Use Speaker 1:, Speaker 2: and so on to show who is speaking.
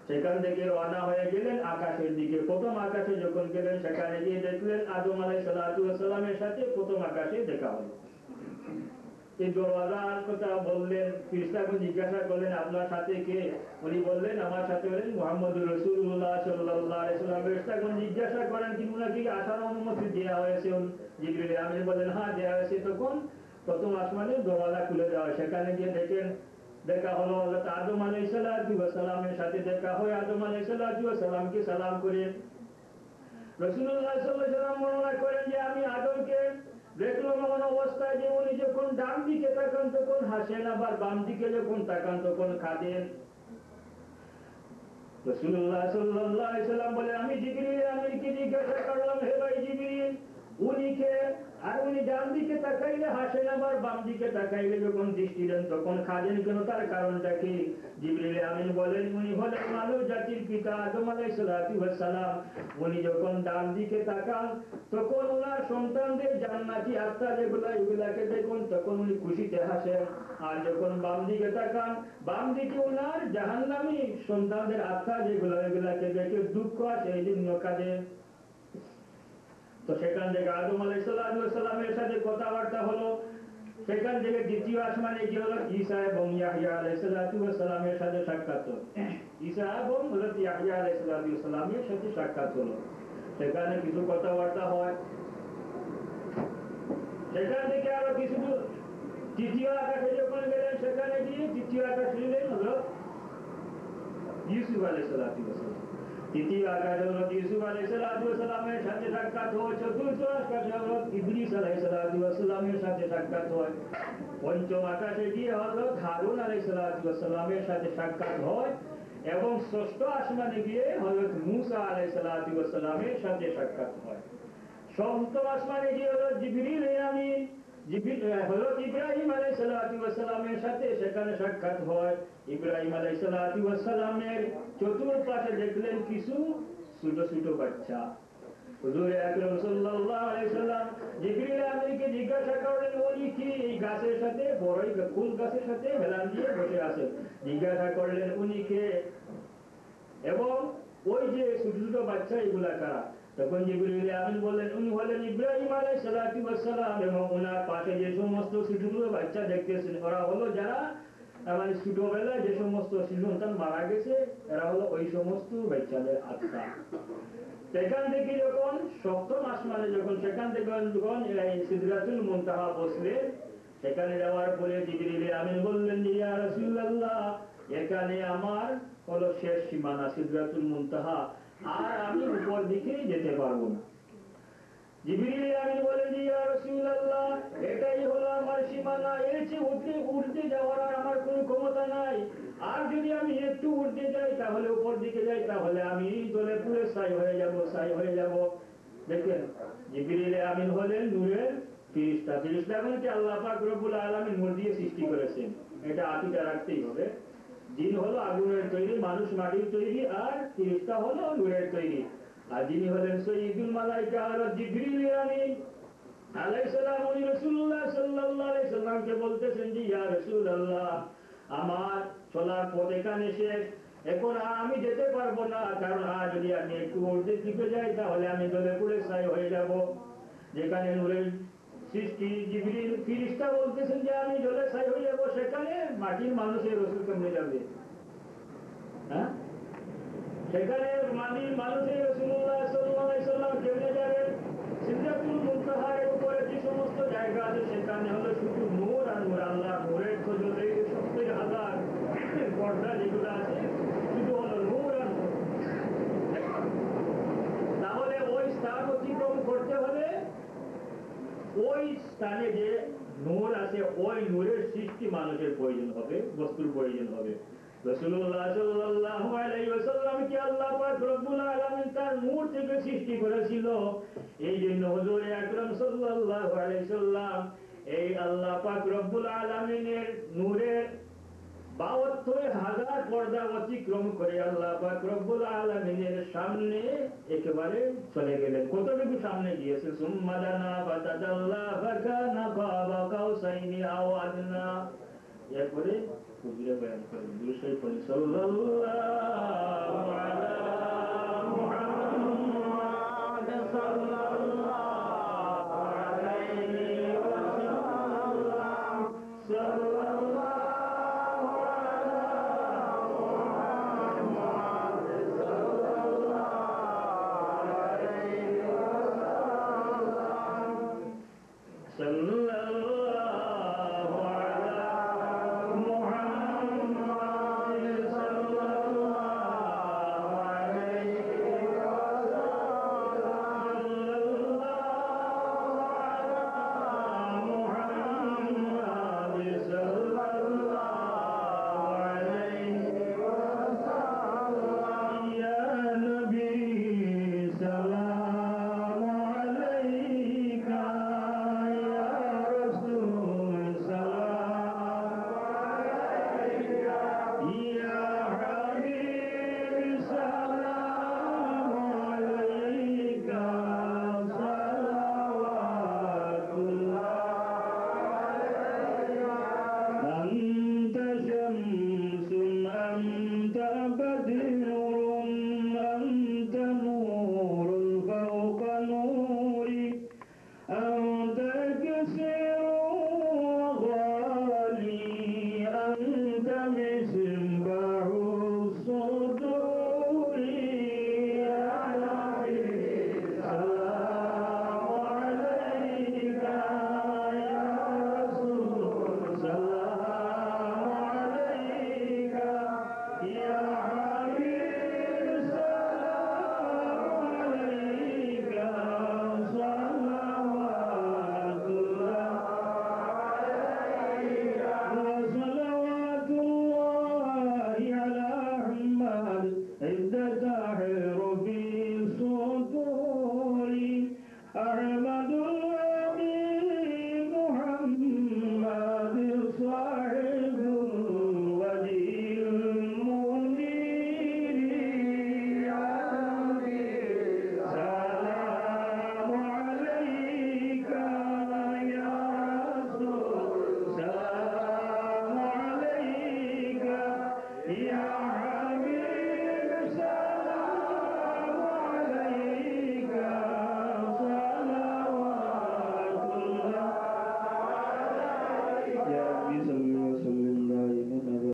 Speaker 1: সেখান থেকে রওনা হয়ে গেলেন আকাশের দিকে। প্রথম আকাশে যখন গেলেন সেখানে গিয়ে দেখলেন আদম আলাইহিস সালাতু ওয়াস সালামের সাথে প্রথম আকাশে দেখা হলো। এই দরওয়াজার কথা বললেন, ফেরেশতাগণ জিজ্ঞাসা করলেন আপনার সাথে কে? উনি বললেন আমার সাথে হলেন মুহাম্মদুর রাসূলুল্লাহ সাল্লাল্লাহু আলাইহি ওয়াসাল্লাম। ফেরেশতাগণ জিজ্ঞাসা করেন কি উনাকে কি আসার অনুমতি দেওয়া হয়েছে? জিবরিল আমিন বলেন হ্যাঁ দেওয়া হয়েছে। তখন প্রথম আসমানে দরওয়াজা খুলে দেওয়া হয়। সেখানে গিয়ে দেখেন দেখা হলো হযরত আদম আলাইহিস সালাতু ওয়াস সালামের সাথে দেখা হয়। আদম আলাইহিস সালাতু ওয়াস সালামকে সালাম করে রাসূলুল্লাহ সাল্লাল্লাহু আলাইহি ওয়াসাল্লাম বর্ণনা করেন যে আমি আদমকে দেখলাম এমন অবস্থায় যে উনি যখন ডান দিকে তাকান তখন হাসেন, আবার বাম দিকে যখন তাকান তখন কাঁদেন। রাসূলুল্লাহ সাল্লাল্লাহু আলাইহি ওয়াসাল্লাম বলেন আমি জিবরিল আমিনকে জিজ্ঞাসা করলাম হে ভাই জিবরিল উনি কে? আর উনি ডান দিকে তাকাইলে হাসেন, আবার বাম দিকে তাকাইলে যখন দৃষ্টি দেন তখন কাঁদেন কেন, তার কারণটা কি? জিবরিল আমিন বলেন উনি হলেন মানব জাতির পিতা আদম আলাইহিস সালাতু ওয়াস সালাম। উনি যখন ডান দিকে তাকান তখন ওনার সন্তানদের জান্নাতি আত্মা যেগুলা এগুলাকে দেখুন তখন উনি খুশিতে হাসেন। আর যখন বাম দিকে তাকান বাম দিকে ওনার জাহান্নামী সন্তানদের আত্মা যেগুলা এগুলাকে দেখে দুঃখ আসে, এই জন্য কাঁদেন। তো সেখান থেকে আদম আলাইহিস সালাতু ওয়াস সালামের সাথে কথাবার্তা হলো। সেখান থেকে দ্বিতীয় আসমানে গিয়ে হলো ঈসা এবং ইয়াহইয়া আলাইহিস সালাতু ওয়াস সালামের সাথে সাক্ষাৎ হলো। ঈসা এবং হযরত ইয়াহইয়া আলাইহিস সালাতু ওয়াস সালামের সাথে সাক্ষাৎ হলো। সেখানে কিছু কথাবার্তা হয়। সেখান থেকে আরো কিছু তৃতীয় আকাশে যখন গেলেন সেখানে গিয়ে তৃতীয় আকাশে গেলেন হযরত ইউসুফ আলাইহিস সালাতু ওয়াস সালাম। তৃতীয় আকাশে হযরত ইউসুফ আলাইহিস সালাতু ওয়াস সালামের সাথে সাক্ষাৎ হয়। চতুর্থ আকাশে হযরত ইদ্রিস আলাইহিস সালাতু ওয়াস সালামের সাথে সাক্ষাৎ হয়। পঞ্চম আকাশে গিয়ে হযরত হারুন আলাইহিস সালাতু ওয়াস সালামের সাথে সাক্ষাৎ হয় এবং ষষ্ঠ আসমানে গিয়ে হযরত মূসা আলাইহিস সালাতু ওয়াস সালামের সাথে সাক্ষাৎ হয়। সপ্তম আসমানে গিয়ে হযরত জিবরিল আমিন হযরত ইব্রাহিম আলাইহিস সালাতু ওয়াস সালামের সাথে সেখানে সাক্ষাৎ হয়। ইব্রাহিম আলাইহিস সালাতু ওয়াস সালামের চতুর্পাশে দেখলেন কিছু ছোট ছোট বাচ্চা। হুজুর আকরাম সাল্লাল্লাহু আলাইহি সাল্লাম জিবরিল আমিনকে জিজ্ঞাসা করলেন উনি কি এই গাছের সাথে বড়ই ফুল গাছের সাথে হেলান দিয়ে বসে আছেন? জিজ্ঞাসা করলেন উনি কে এবং ওই যে ছোট ছোট বাচ্চা এগুলা কারা? তখন জিবরিল আমিন বললেন উনি হলেন ইব্রাহিম আলাইহিস সালাতু ওয়াস সালাম এবং ওনার পাশে যে সমস্ত ছোট ছোট বাচ্চা দেখতেছেন ওরা হলো যারা মানে ছোটবেলায় যে সমস্ত শিশু সন্তান মারা গেছে এরা হলো ওই সমস্ত বাচ্চাদের আত্মা। সেখান থেকে যখন সপ্তম আসমানে যখন সেখান থেকে যখন সিদরাতুল মুনতাহা বসলেন সেখানে যাওয়ার পরে জিবরিল আমিন বললেন ইয়া রাসূলুল্লাহ এখানে আমার হলো শেষ সীমানা সিদরাতুল মুনতাহা, আর আমি উপর দিকে যেতে পারবো না। জিবরিল আমিন বলেন ইয়া রাসূলুল্লাহ এটাই হলো আমার সীমানা, এর চেয়ে উঠতে যাওয়ার আর আমার কোনো ক্ষমতা নাই। আর যদি আমি একটু উঠতে যাই তাহলে উপর দিকে যাই তাহলে আমি জ্বলে পুড়ে ছাই হয়ে যাব। দেখেন জিবরিল আমিন হলেন নূরের ফেরেশতা। ফেরেশতাগণকে আল্লাহ পাক রব্বুল আলামিন নূর দিয়ে সৃষ্টি করেছেন, এটা আকিদা রাখতেই হবে। জিন হলো আগুনের তৈরি, মানুষ মাটির তৈরি, আর ফেরেশতা হলো নূরের তৈরি। আর যিনি হলেন সাইয়্যিদুল মালায়েকা হযরত জিবরিল আমিন আলাইহিস সালাম উনি রাসূলুল্লাহ সাল্লাল্লাহু আলাইহি সাল্লামকে বলতেছেন যে ইয়া রাসূলুল্লাহ আমার চলার পথ এখানে শেষ, এখন আমি যেতে পারবো না, কারণ যদি আমি একটু উর্ধে দিকে যাই তাহলে আমি জ্বলে পুড়ে ছাই হয়ে যাব। যেখানে নূরের সৃষ্টি জিবরিল ফেরেশতা বলতেছেন যে আমি জ্বলে ছাই হয়ে যাব, সেখানে মাটির মানুষের রাসূল কেমনে যাবে? হ্যাঁ, সেখানে মাটির মানুষের রাসূলুল্লাহ সাল্লাল্লাহু আলাইহি সাল্লাম কেমনে যাবেন? সিদরাতুল মুনতাহার উপরে যে সমস্ত জায়গা আছে সেখানে হলো শুধু নূর আর নূর। আল্লাহ নূরের তো যদি 70,000 পর্দা যেগুলো আছে শুধু হলো নূর আর নূর। তাহলে ওই স্থান অতিক্রম করতে হলে ওই স্থানে যে নূর আছে ওই নূরের সৃষ্টি মানুষের প্রয়োজন হবে, বস্তুর প্রয়োজন হবে। রাসূলুল্লাহ সাল্লাল্লাহু আলাইহি ওয়াসাল্লামকে আল্লাহ পাক রব্বুল আলামিন তার নূর থেকে সৃষ্টি করেছিল। এই জন্য হুজুর আকরাম সাল্লাল্লাহু আলাইহি সাল্লাম এই আল্লাহ পাক রব্বুল আলামিনের নূরের ৭২,০০০ পর্দা অতিক্রম করে আল্লাহ পাক রব্বুল আলামিনের সামনে একেবারে চলে গেলেন। কতটুকু সামনে গিয়েছে? সুম্মা দানা ফাতাদাল্লা ফাকানা কাবা কাউসাইনি আও আদনা। এরপরে হুজুরে বয়ান করেন দুরূদ শরীফ পড়ি সাল্লাল্লাহু أنت بدر أنت نور فوق نوري أنت كثير وغالي أنت مصباح الصدور يا نبي سلام عليك يا رسول سلام عليك يا حبيب